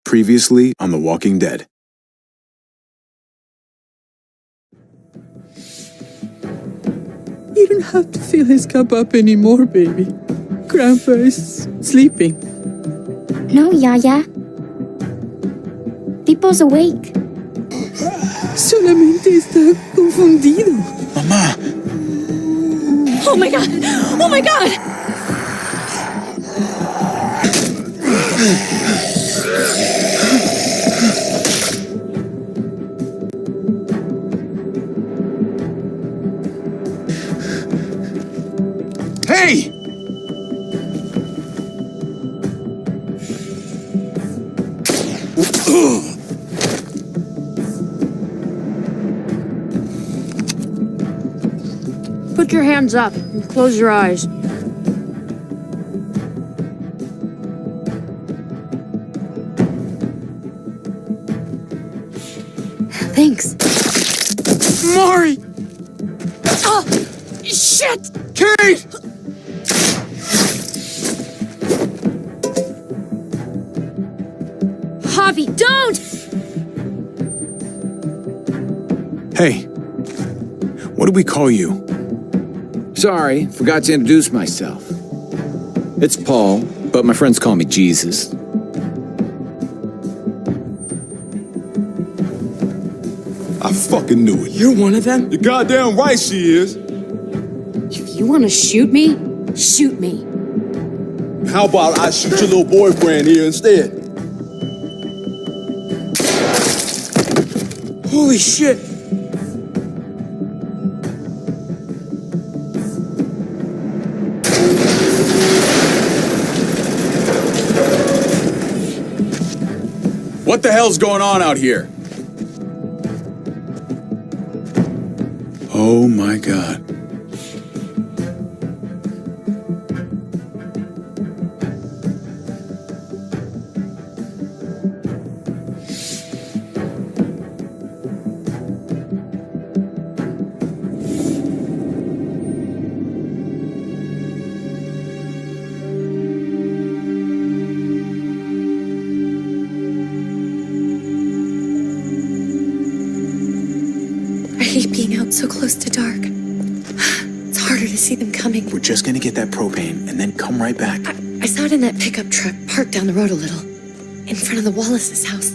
Previously on The Walking Dead. You don't have to fill his cup up anymore, baby. Grandpa is sleeping. No, Yaya. Pipo's awake. Solamente está confundido. Mamá! Oh my god! Oh my god! Hey! Put your hands up and close your eyes. Thanks. Mari! Oh! Shit! Kate! Javi, don't! Hey. What do we call you? Sorry, forgot to introduce myself. It's Paul, but my friends call me Jesus. I fucking knew it. You're one of them? You're goddamn right she is. If you want to shoot me, shoot me. How about I shoot your little boyfriend here instead? Holy shit! What the hell's going on out here? Oh my God. I hate being out so close to dark. It's harder to see them coming. We're just gonna get that propane and then come right back. I saw it in that pickup truck parked down the road a little, in front of the Wallace's house.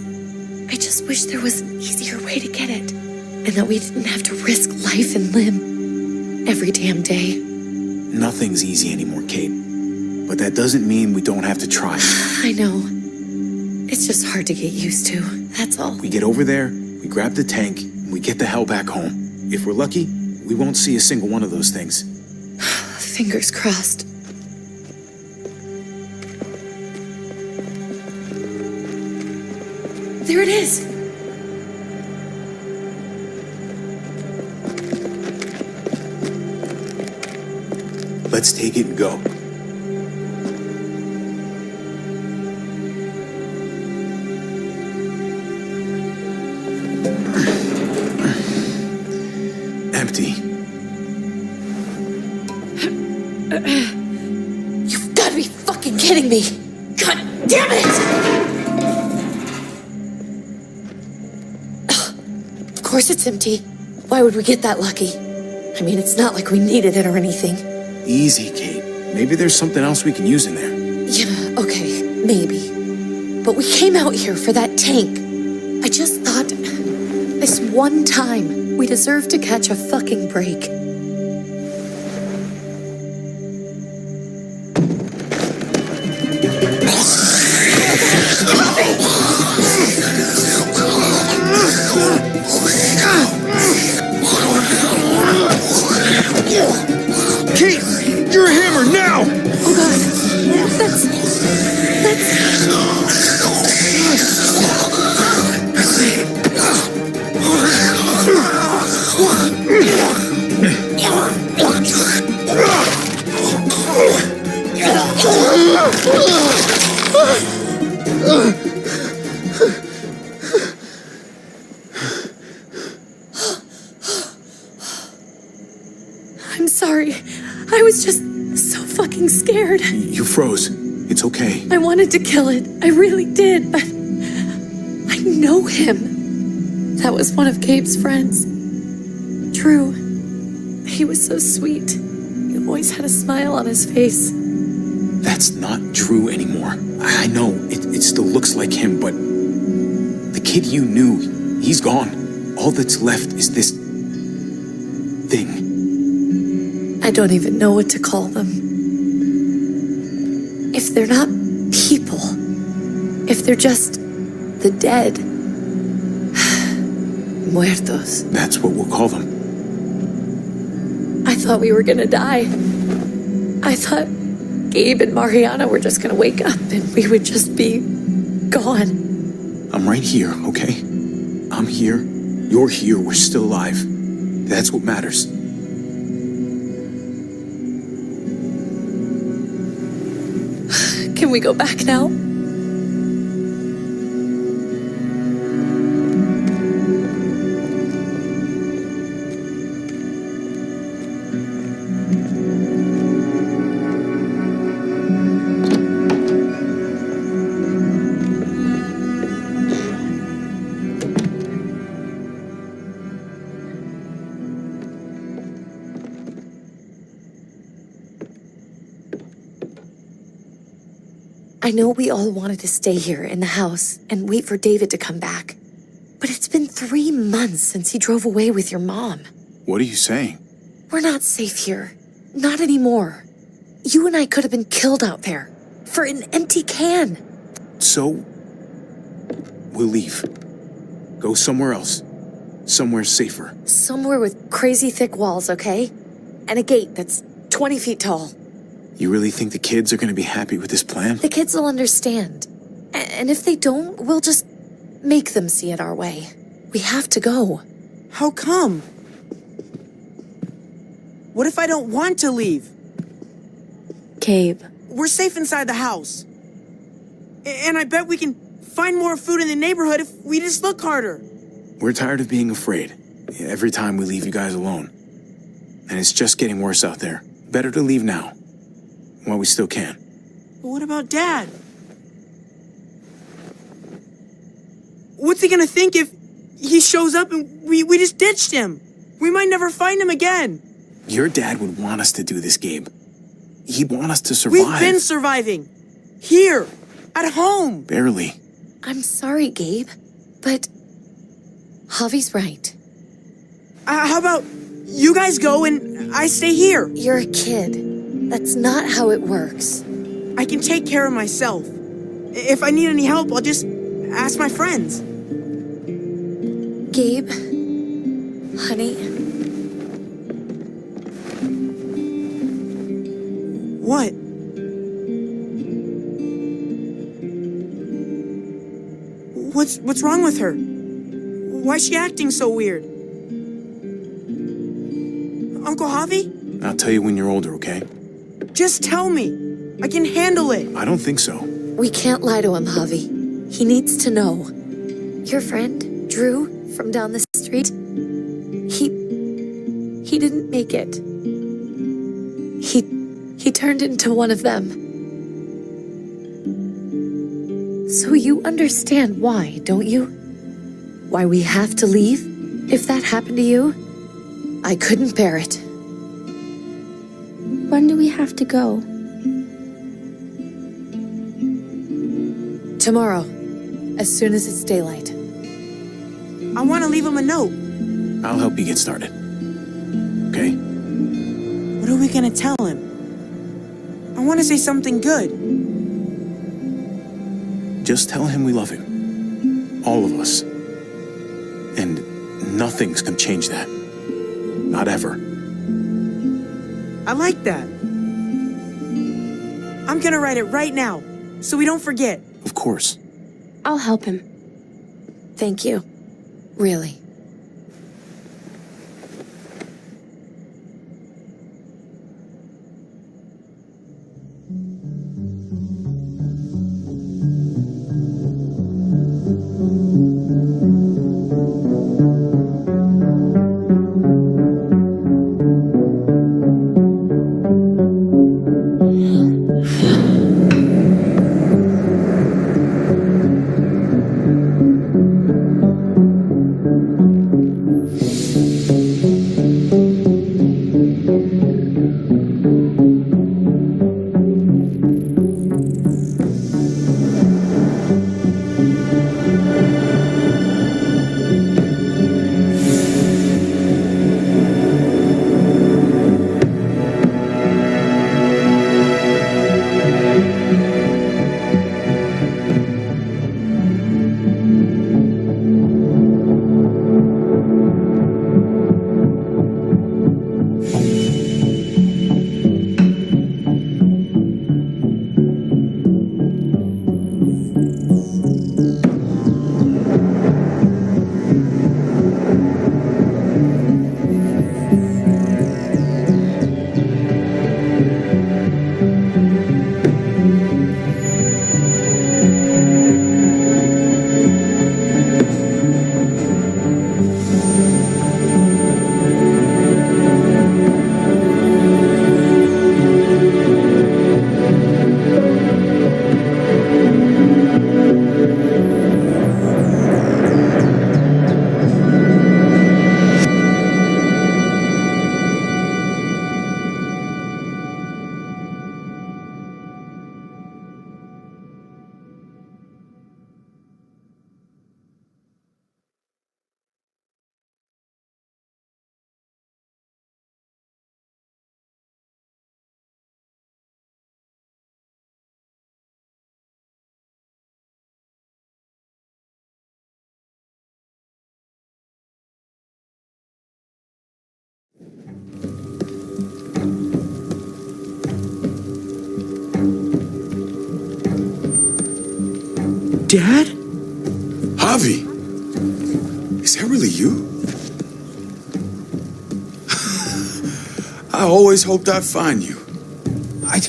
I just wish there was an easier way to get it, and that we didn't have to risk life and limb every damn day. Nothing's easy anymore, Kate. But that doesn't mean we don't have to try. I know. It's just hard to get used to, that's all. We get over there, we grab the tank, and we get the hell back home. If we're lucky, we won't see a single one of those things. Fingers crossed. There it is! Let's take it and go. Empty. You've got to be fucking kidding me! God damn it! Of course it's empty. Why would we get that lucky? I mean, it's not like we needed it or anything. Easy, Kate. Maybe there's something else we can use in there. Yeah, okay, maybe. But we came out here for that tank. I just thought, this one time, we deserve to catch a fucking break. Kate, you're a hammer now! Oh god, that's... I'm sorry. I was just so fucking scared. You froze. It's okay. I wanted to kill it. I really did, but know him. That was one of Gabe's friends. Drew. He was so sweet. He always had a smile on his face. That's not Drew anymore. I know, it still looks like him, but the kid you knew, he's gone. All that's left is this thing. I don't even know what to call them. If they're not people, if they're just the dead, muertos. That's what we'll call them. I thought we were gonna die. I thought Gabe and Mariana were just gonna wake up and we would just be gone. I'm right here, okay? I'm here. You're here. We're still alive. That's what matters. Can we go back now? I know we all wanted to stay here in the house and wait for David to come back. But it's been 3 months since he drove away with your mom. What are you saying? We're not safe here. Not anymore. You and I could have been killed out there. For an empty can. So, we'll leave. Go somewhere else. Somewhere safer. Somewhere with crazy thick walls, okay? And a gate that's 20 feet tall. You really think the kids are going to be happy with this plan? The kids will understand. And if they don't, we'll just make them see it our way. We have to go. How come? What if I don't want to leave? Gabe. We're safe inside the house. And I bet we can find more food in the neighborhood if we just look harder. We're tired of being afraid. Every time we leave you guys alone. And it's just getting worse out there. Better to leave now. While we still can. But what about Dad? What's he gonna think if he shows up and we just ditched him? We might never find him again. Your dad would want us to do this, Gabe. He'd want us to survive. We've been surviving. Here. At home. Barely. I'm sorry, Gabe. But Javi's right. How about you guys go and I stay here? You're a kid. That's not how it works. I can take care of myself. If I need any help, I'll just ask my friends. Gabe, honey. What? What's wrong with her? Why's she acting so weird? Uncle Javi? I'll tell you when you're older, okay? Just tell me. I can handle it. I don't think so. We can't lie to him, Javi. He needs to know. Your friend, Drew, from down the street, he didn't make it. He turned into one of them. So you understand why, don't you? Why we have to leave? If that happened to you, I couldn't bear it. When do we have to go? Tomorrow, as soon as it's daylight. I want to leave him a note. I'll help you get started. Okay? What are we going to tell him? I want to say something good. Just tell him we love him. All of us. And nothing's gonna change that. Not ever. I like that. I'm going to write it right now, so we don't forget. Of course. I'll help him. Thank you. Really. Dad? Javi, is that really you? I always hoped I'd find you. I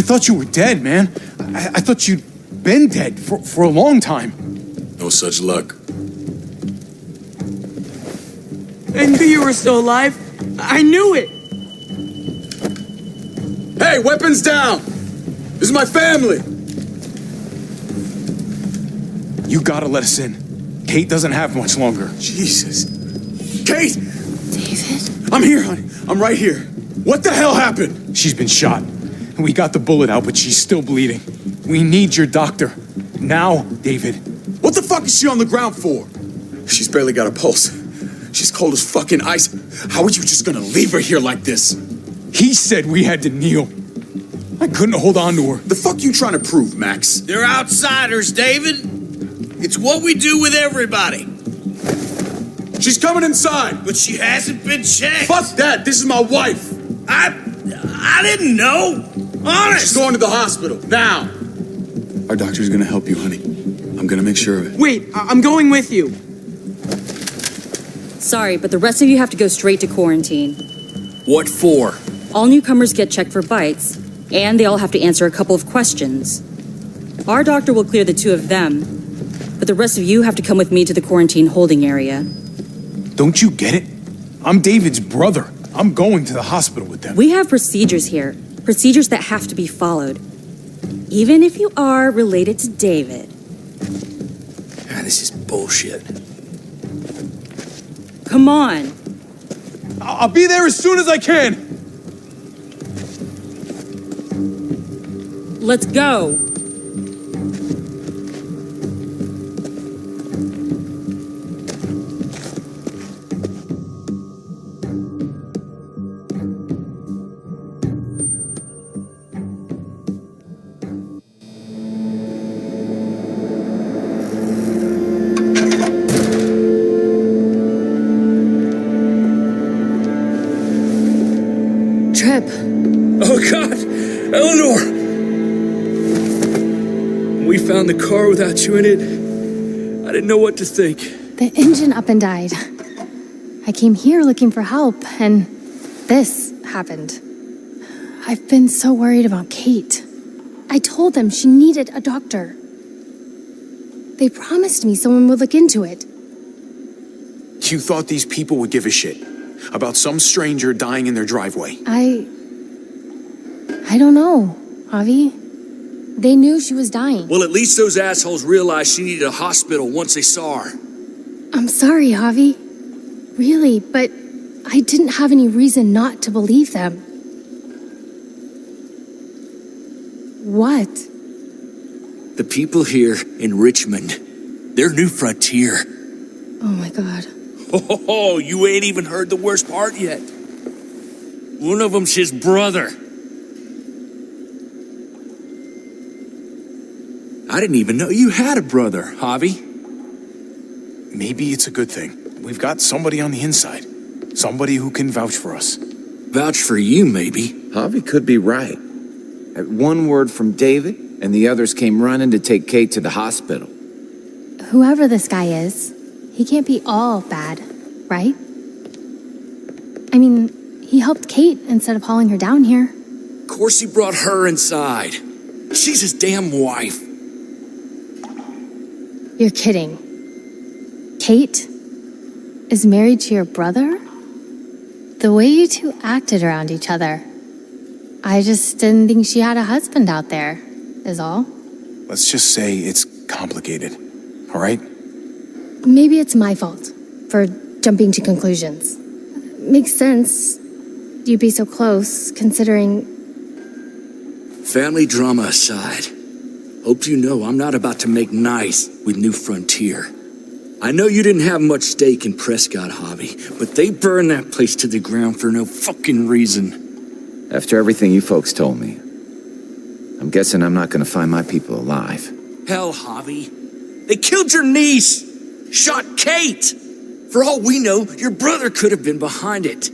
thought you were dead, man. I thought you'd been dead for a long time. No such luck. I knew you were still alive. I knew it. Hey, weapons down! This is my family! You gotta let us in. Kate doesn't have much longer. Jesus. Kate! David? I'm here, honey. I'm right here. What the hell happened? She's been shot. We got the bullet out, but she's still bleeding. We need your doctor. Now, David. What the fuck is she on the ground for? She's barely got a pulse. She's cold as fucking ice. How are you just gonna leave her here like this? He said we had to kneel. I couldn't hold on to her. The fuck you trying to prove, Max? They're outsiders, David. It's what we do with everybody. She's coming inside. But she hasn't been checked. Fuck that. This is my wife. I didn't know. Honest. She's going to the hospital now. Our doctor's gonna help you, honey. I'm gonna make sure of it. Wait, I'm going with you. Sorry, but the rest of you have to go straight to quarantine. What for? All newcomers get checked for bites, and they all have to answer a couple of questions. Our doctor will clear the two of them, but the rest of you have to come with me to the quarantine holding area. Don't you get it? I'm David's brother. I'm going to the hospital with them. We have procedures here, procedures that have to be followed. Even if you are related to David. This is bullshit. Come on. I'll be there as soon as I can. Let's go. Trip. Oh, God! Eleanor! We found the car without you in it. I didn't know what to think. The engine up and died. I came here looking for help, and this happened. I've been so worried about Kate. I told them she needed a doctor. They promised me someone would look into it. You thought these people would give a shit about some stranger dying in their driveway? I don't know, Javi. They knew she was dying. Well, at least those assholes realized she needed a hospital once they saw her. I'm sorry, Javi. Really, but I didn't have any reason not to believe them. What? The people here in Richmond, their new frontier. Oh my God. Oh, you ain't even heard the worst part yet. One of them's his brother. I didn't even know you had a brother, Javi. Maybe it's a good thing. We've got somebody on the inside. Somebody who can vouch for us. Vouch for you, maybe. Javi could be right. At one word from David, and the others came running to take Kate to the hospital. Whoever this guy is, he can't be all bad, right? I mean, he helped Kate instead of hauling her down here. Of course he brought her inside. She's his damn wife. You're kidding. Kate is married to your brother? The way you two acted around each other. I just didn't think she had a husband out there, is all. Let's just say it's complicated, all right? Maybe it's my fault for jumping to conclusions. Makes sense. You'd be so close, considering... Family drama aside, hope you know I'm not about to make nice with New Frontier. I know you didn't have much stake in Prescott, Javi, but they burned that place to the ground for no fucking reason. After everything you folks told me, I'm guessing I'm not going to find my people alive. Hell, Javi. They killed your niece! Shot Kate! For all we know, your brother could have been behind it.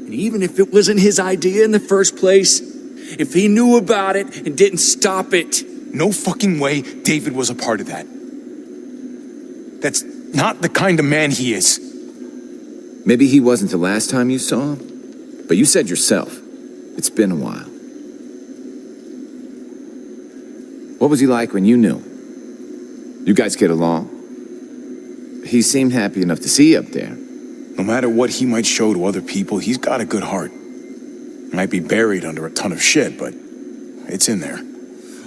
And even if it wasn't his idea in the first place, if he knew about it and didn't stop it, No fucking way David was a part of that. That's not the kind of man he is. Maybe he wasn't the last time you saw him, but you said yourself, it's been a while. What was he like when you knew him? You guys get along? He seemed happy enough to see you up there. No matter what he might show to other people, he's got a good heart. Might be buried under a ton of shit, but it's in there.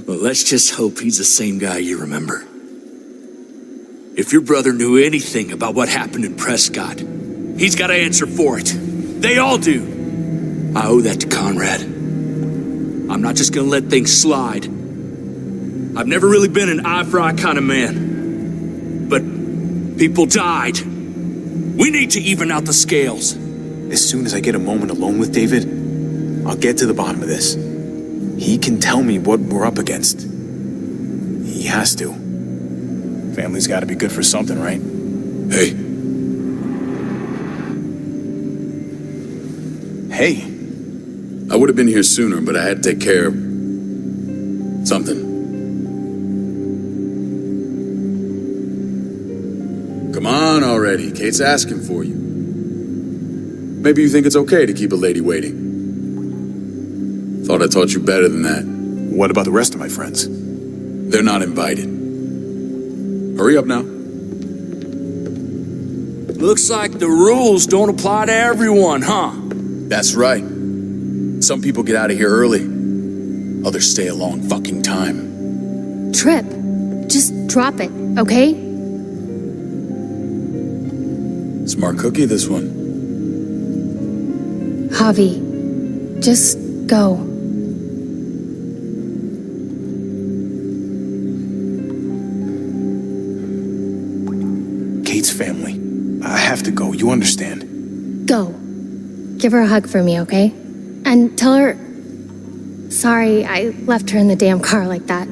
Well, let's just hope he's the same guy you remember. If your brother knew anything about what happened in Prescott, he's got to answer for it. They all do. I owe that to Conrad. I'm not just gonna let things slide. I've never really been an eye-for-eye kind of man. But people died. We need to even out the scales. As soon as I get a moment alone with David, I'll get to the bottom of this. He can tell me what we're up against. He has to. Family's gotta be good for something, right? Hey, Hey, I would have been here sooner, but I had to take care of something. Come on already. Kate's asking for you. Maybe you think it's okay to keep a lady waiting. Thought I taught you better than that. what about the rest of my friends? They're not invited. Hurry up now. Looks like the rules don't apply to everyone, huh? That's right. Some people get out of here early. Others stay a long fucking time. Trip, just drop it, okay? Smart cookie, this one. Javi, just go. Kate's family. I have to go, you understand. Go. Give her a hug for me, okay? And tell her... Sorry, I left her in the damn car like that.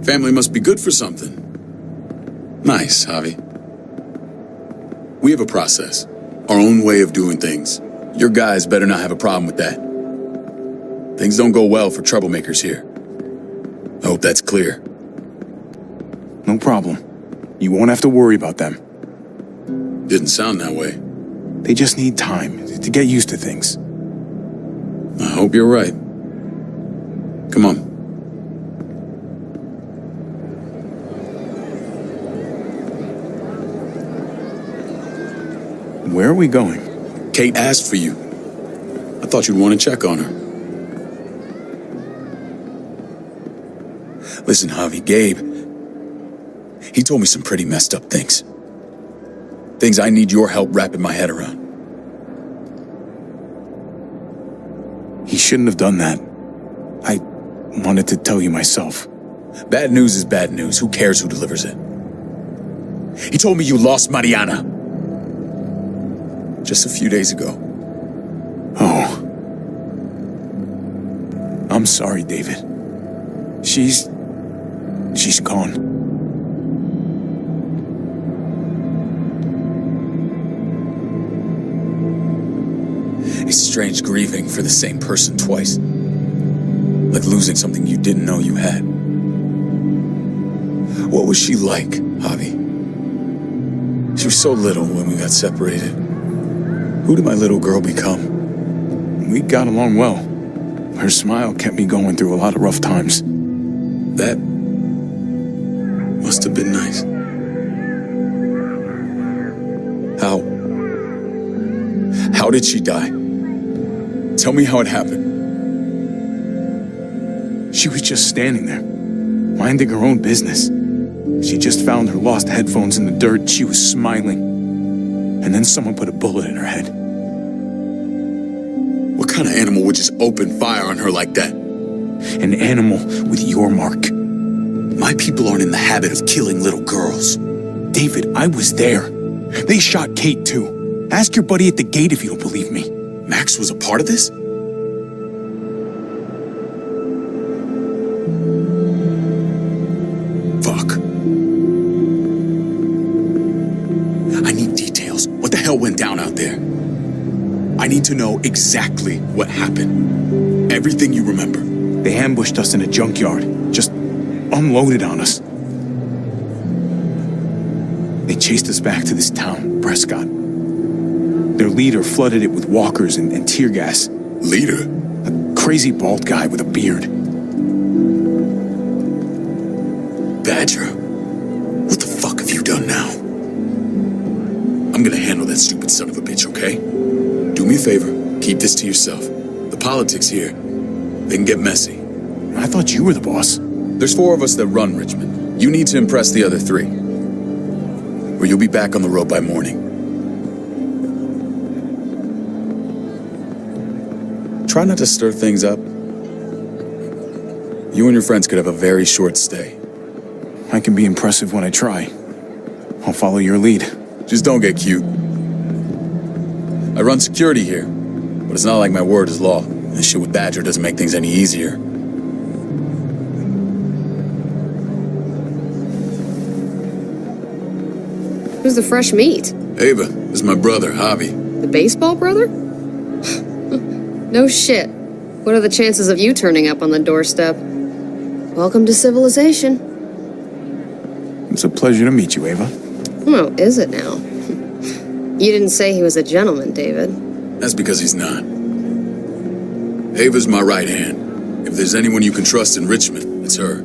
Family must be good for something. Nice, Javi. We have a process, our own way of doing things. Your guys better not have a problem with that. Things don't go well for troublemakers here. I hope that's clear. No problem. You won't have to worry about them. Didn't sound that way. They just need time to get used to things. I hope you're right. Come on. Where are we going? Kate asked for you. I thought you'd want to check on her. Listen, Javi, Gabe, he told me some pretty messed up things. Things I need your help wrapping my head around. He shouldn't have done that. I wanted to tell you myself. Bad news is bad news. Who cares who delivers it? He told me you lost Mariana. Just a few days ago. Oh. I'm sorry, David. She's gone. It's strange grieving for the same person twice. Like losing something you didn't know you had. What was she like, Javi? She was so little when we got separated. Who did my little girl become? We got along well. Her smile kept me going through a lot of rough times. That must have been nice. How did she die? Tell me how it happened. She was just standing there, minding her own business. She just found her lost headphones in the dirt. She was smiling. and then someone put a bullet in her head. What kind of animal would just open fire on her like that? An animal with your mark. My people aren't in the habit of killing little girls. David, I was there. They shot Kate too. Ask your buddy at the gate if you don't believe me. Max was a part of this? Fuck. I need details. What the hell went down out there? I need to know exactly what happened. Everything you remember. They ambushed us in a junkyard. Just unloaded on us. They chased us back to this town, Prescott. Their leader flooded it with walkers and tear gas. Leader? A crazy bald guy with a beard. Badger, what the fuck have you done now? I'm gonna handle that stupid son of a bitch, okay? Do me a favor, keep this to yourself. The politics here, they can get messy. I thought you were the boss. There's 4 of us that run Richmond. You need to impress the other 3. Or you'll be back on the road by morning. Try not to stir things up. You and your friends could have a very short stay. I can be impressive when I try. I'll follow your lead. Just don't get cute. I run security here, but it's not like my word is law. This shit with Badger doesn't make things any easier. Who's the fresh meat? Ava, this is my brother, Javi. The baseball brother? No shit. What are the chances of you turning up on the doorstep? Welcome to civilization. It's a pleasure to meet you, Ava. Oh, is it now? You didn't say he was a gentleman, David. That's because he's not. Ava's my right hand. If there's anyone you can trust in Richmond, it's her.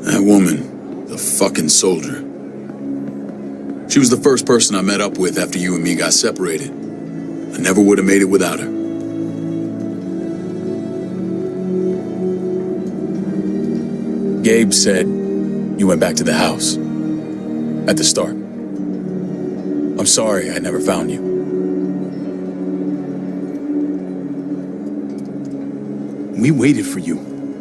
That woman, the fucking soldier. She was the first person I met up with after you and me got separated. I never would have made it without her. Gabe said you went back to the house. At the start. I'm sorry I never found you. We waited for you.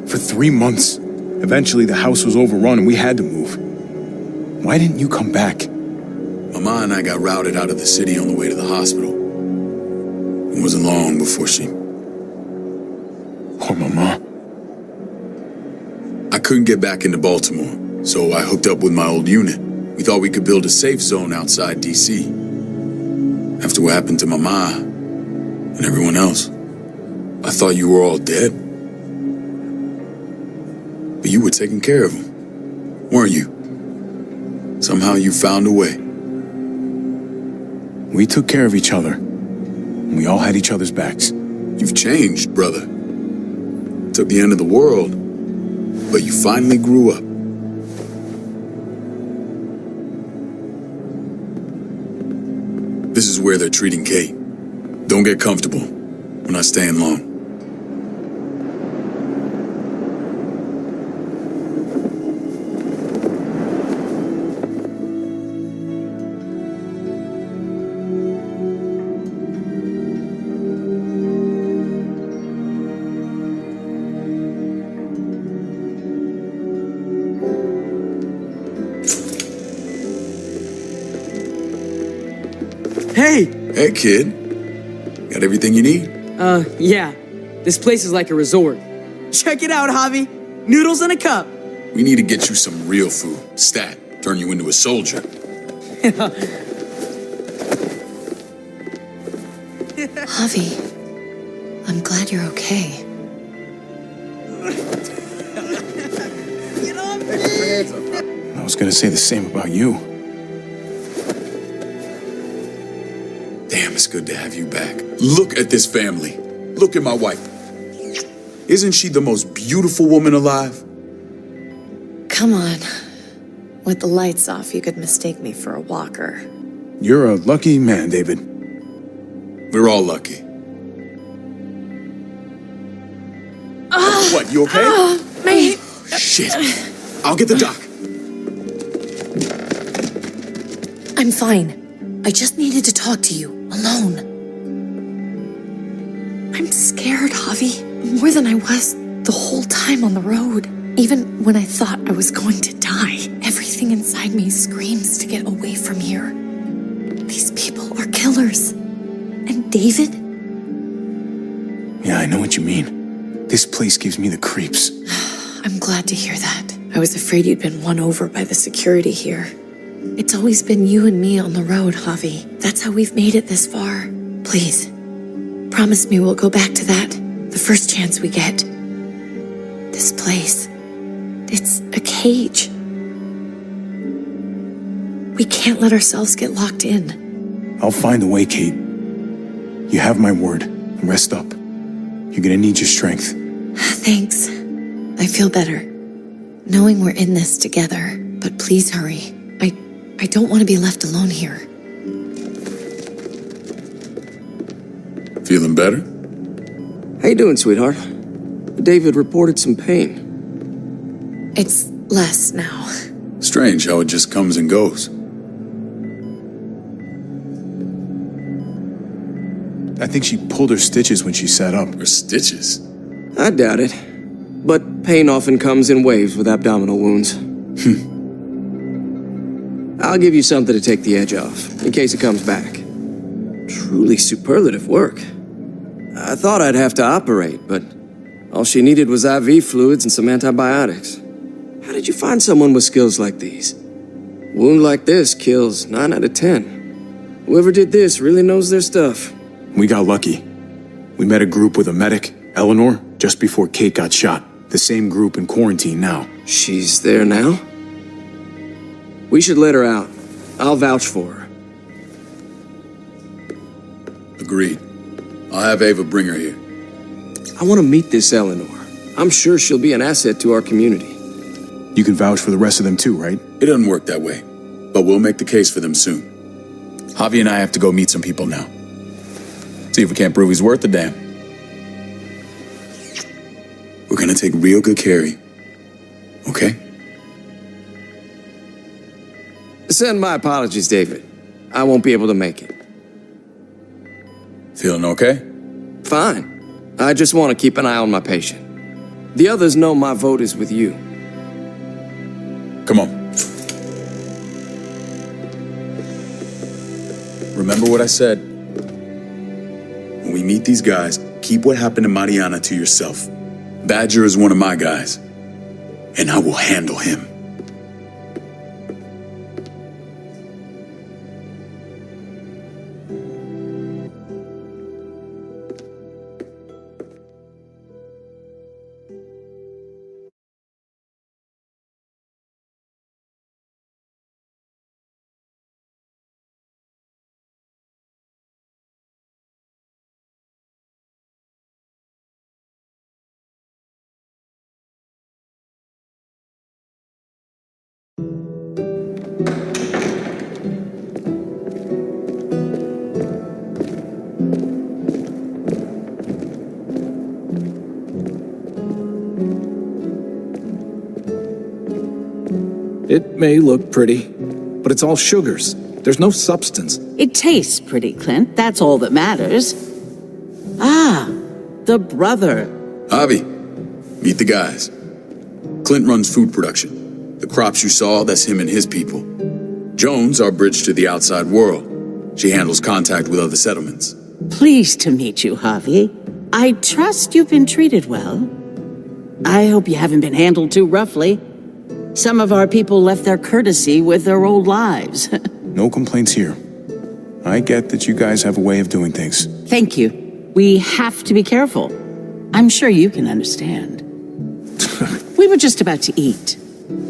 For 3 months. Eventually the house was overrun and we had to move. Why didn't you come back? Mama and I got routed out of the city on the way to the hospital. It wasn't long before she... Poor Mama. I couldn't get back into Baltimore, so I hooked up with my old unit. We thought we could build a safe zone outside D.C. After what happened to Mama and everyone else, I thought you were all dead. But you were taking care of them, weren't you? Somehow you found a way. We took care of each other. We all had each other's backs. You've changed, brother. Took the end of the world, but you finally grew up. This is where they're treating Kate. Don't get comfortable. We're not staying long. Hey! Hey, kid. Got everything you need? Yeah. This place is like a resort. Check it out, Javi. Noodles in a cup. We need to get you some real food. Stat. Turn you into a soldier. Javi, I'm glad you're okay. I was gonna say the same about you. Damn, it's good to have you back. Look at this family. Look at my wife. Isn't she the most beautiful woman alive? Come on. With the lights off, you could mistake me for a walker. You're a lucky man, David. We're all lucky. What, you okay? My... Shit. I'll get the doc. I'm fine. I just needed to talk to you, alone. I'm scared, Javi. More than I was the whole time on the road. Even when I thought I was going to die, everything inside me screams to get away from here. These people are killers. And David? Yeah, I know what you mean. This place gives me the creeps. I'm glad to hear that. I was afraid you'd been won over by the security here. It's always been you and me on the road, Javi. That's how we've made it this far. Please, promise me we'll go back to that the first chance we get. This place, it's a cage. We can't let ourselves get locked in. I'll find a way, Kate. You have my word. Rest up. You're gonna need your strength. Thanks. I feel better. Knowing we're in this together, but please hurry. I don't want to be left alone here. Feeling better? How you doing, sweetheart? David reported some pain. It's less now. Strange how it just comes and goes. I think she pulled her stitches when she sat up. Her stitches? I doubt it. But pain often comes in waves with abdominal wounds. I'll give you something to take the edge off, in case it comes back. Truly superlative work. I thought I'd have to operate, but all she needed was IV fluids and some antibiotics. How did you find someone with skills like these? A wound like this kills 9 out of 10. Whoever did this really knows their stuff. We got lucky. We met a group with a medic, Eleanor, just before Kate got shot. The same group in quarantine now. She's there now? We should let her out. I'll vouch for her. Agreed. I'll have Ava bring her here. I want to meet this Eleanor. I'm sure she'll be an asset to our community. You can vouch for the rest of them too, right? It doesn't work that way, but we'll make the case for them soon. Javi and I have to go meet some people now. See if we can't prove he's worth the damn. We're gonna take real good care of you. Okay? Send my apologies, David. I won't be able to make it. Feeling okay? Fine. I just want to keep an eye on my patient. The others know my vote is with you. Come on. Remember what I said. When we meet these guys, keep what happened to Mariana to yourself. Badger is one of my guys, and I will handle him. It may look pretty, but it's all sugars. There's no substance. It tastes pretty, Clint. That's all that matters. Ah, the brother. Javi, meet the guys. Clint runs food production. The crops you saw, that's him and his people. Jones, our bridge to the outside world. She handles contact with other settlements. Pleased to meet you, Javi. I trust you've been treated well. I hope you haven't been handled too roughly. Some of our people left their courtesy with their old lives. No complaints here. I get that you guys have a way of doing things. Thank you. We have to be careful. I'm sure you can understand. We were just about to eat.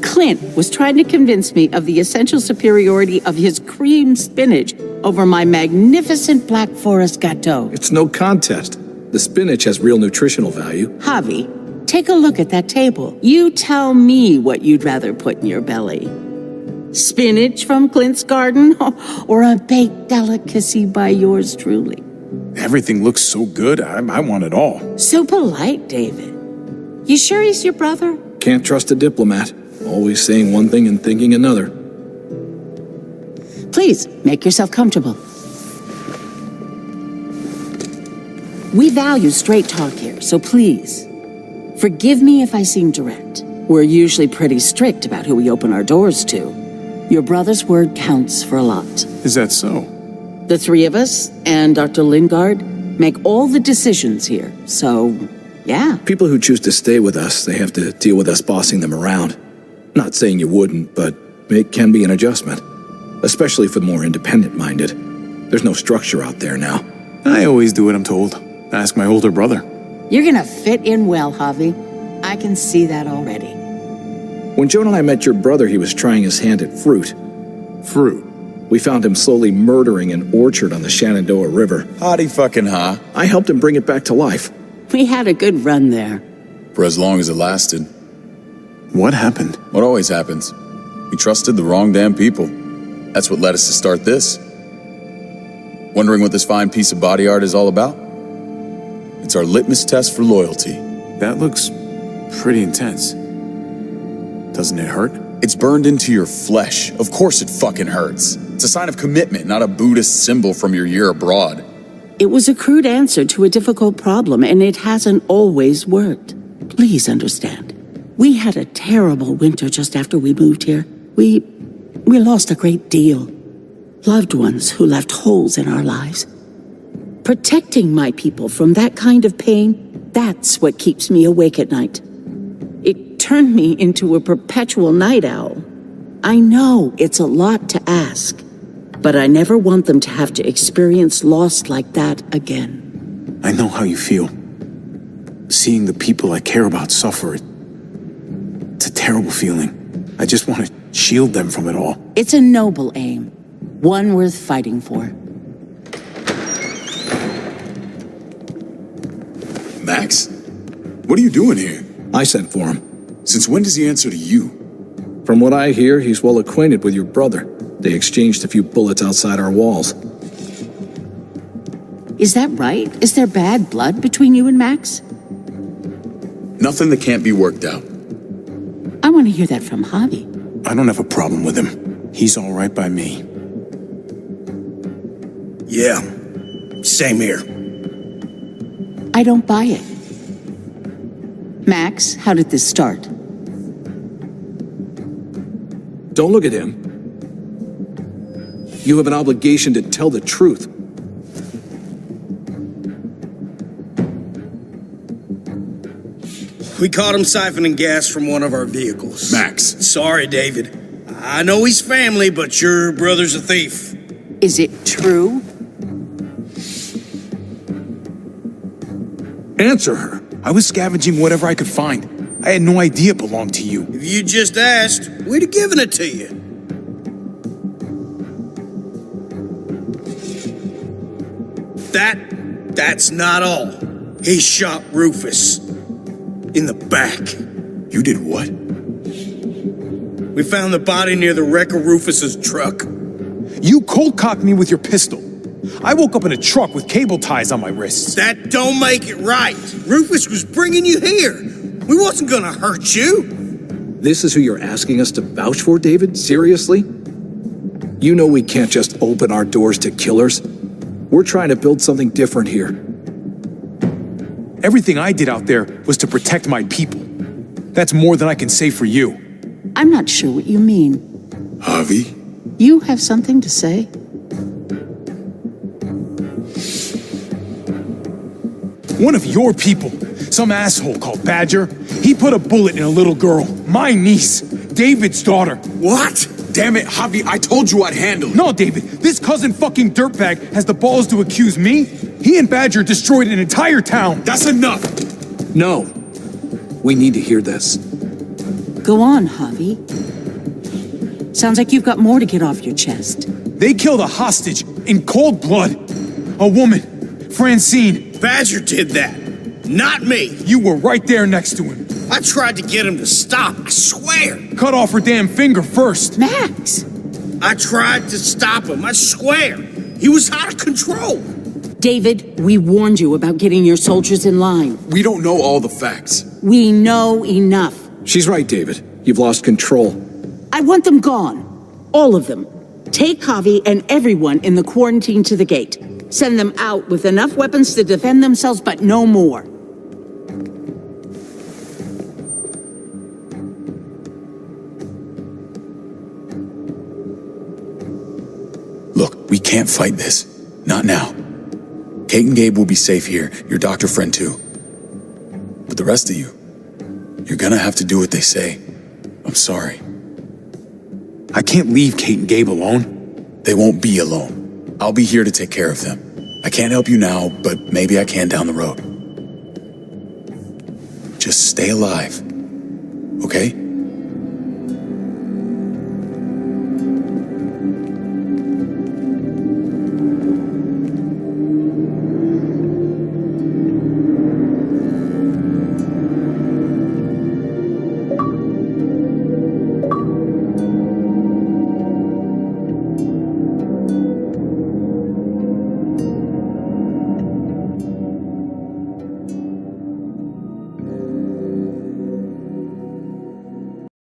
Clint was trying to convince me of the essential superiority of his cream spinach over my magnificent Black Forest gâteau. It's no contest. The spinach has real nutritional value. Javi, take a look at that table. You tell me what you'd rather put in your belly. Spinach from Clint's garden or a baked delicacy by yours truly? Everything looks so good, I want it all. So polite, David. You sure he's your brother? Can't trust a diplomat. Always saying one thing and thinking another. Please, make yourself comfortable. We value straight talk here, so please, forgive me if I seem direct. We're usually pretty strict about who we open our doors to. Your brother's word counts for a lot. Is that so? The three of us and Dr. Lingard make all the decisions here, so, yeah. People who choose to stay with us, they have to deal with us bossing them around. Not saying you wouldn't, but it can be an adjustment. Especially for the more independent-minded. There's no structure out there now. I always do what I'm told. Ask my older brother. You're gonna fit in well, Javi. I can see that already. When Joan and I met your brother, he was trying his hand at fruit. Fruit? We found him slowly murdering an orchard on the Shenandoah River. Howdy fucking ha. I helped him bring it back to life. We had a good run there. For as long as it lasted. What happened? What always happens. We trusted the wrong damn people. That's what led us to start this. Wondering what this fine piece of body art is all about? It's our litmus test for loyalty. That looks pretty intense. Doesn't it hurt? It's burned into your flesh. Of course it fucking hurts. It's a sign of commitment, not a Buddhist symbol from your year abroad. It was a crude answer to a difficult problem, and it hasn't always worked. Please understand. We had a terrible winter just after we moved here. We lost a great deal. Loved ones who left holes in our lives. Protecting my people from that kind of pain, that's what keeps me awake at night. It turned me into a perpetual night owl. I know it's a lot to ask, but I never want them to have to experience loss like that again. I know how you feel. Seeing the people I care about suffer, it's a terrible feeling. I just want to shield them from it all. It's a noble aim, one worth fighting for. Max? What are you doing here? I sent for him. Since when does he answer to you? From what I hear, he's well acquainted with your brother. They exchanged a few bullets outside our walls. Is that right? Is there bad blood between you and Max? Nothing that can't be worked out. I want to hear that from Javi. I don't have a problem with him. He's all right by me. Yeah, same here. I don't buy it. Max, how did this start? Don't look at him. You have an obligation to tell the truth. We caught him siphoning gas from one of our vehicles. Max. Sorry, David. I know he's family, but your brother's a thief. Is it true? Answer her. I was scavenging whatever I could find. I had no idea it belonged to you. If you just asked, we'd have given it to you. That's not all. He shot Rufus. In the back. You did what? We found the body near the wreck of Rufus's truck. You cold-cocked me with your pistol. I woke up in a truck with cable ties on my wrists. That don't make it right. Rufus was bringing you here. We wasn't gonna hurt you. This is who you're asking us to vouch for, David? Seriously? You know we can't just open our doors to killers. We're trying to build something different here. Everything I did out there was to protect my people. That's more than I can say for you. I'm not sure what you mean. Javi? You have something to say? One of your people, some asshole called Badger, he put a bullet in a little girl, my niece, David's daughter. What? Damn it, Javi, I told you I'd handle it. No, David, this cousin fucking dirtbag has the balls to accuse me? He and Badger destroyed an entire town. That's enough. No. We need to hear this. Go on, Javi. Sounds like you've got more to get off your chest. They killed a hostage in cold blood. A woman, Francine. Badger did that, not me. You were right there next to him. I tried to get him to stop, I swear. Cut off her damn finger first. Max! I tried to stop him, I swear. He was out of control. David, we warned you about getting your soldiers in line. We don't know all the facts. We know enough. She's right, David. You've lost control. I want them gone. All of them. Take Javi and everyone in the quarantine to the gate. Send them out with enough weapons to defend themselves, but no more. Look, we can't fight this. Not now. Kate and Gabe will be safe here, your doctor friend too. But the rest of you, you're gonna have to do what they say. I'm sorry. I can't leave Kate and Gabe alone. They won't be alone. I'll be here to take care of them. I can't help you now, but maybe I can down the road. Just stay alive, okay?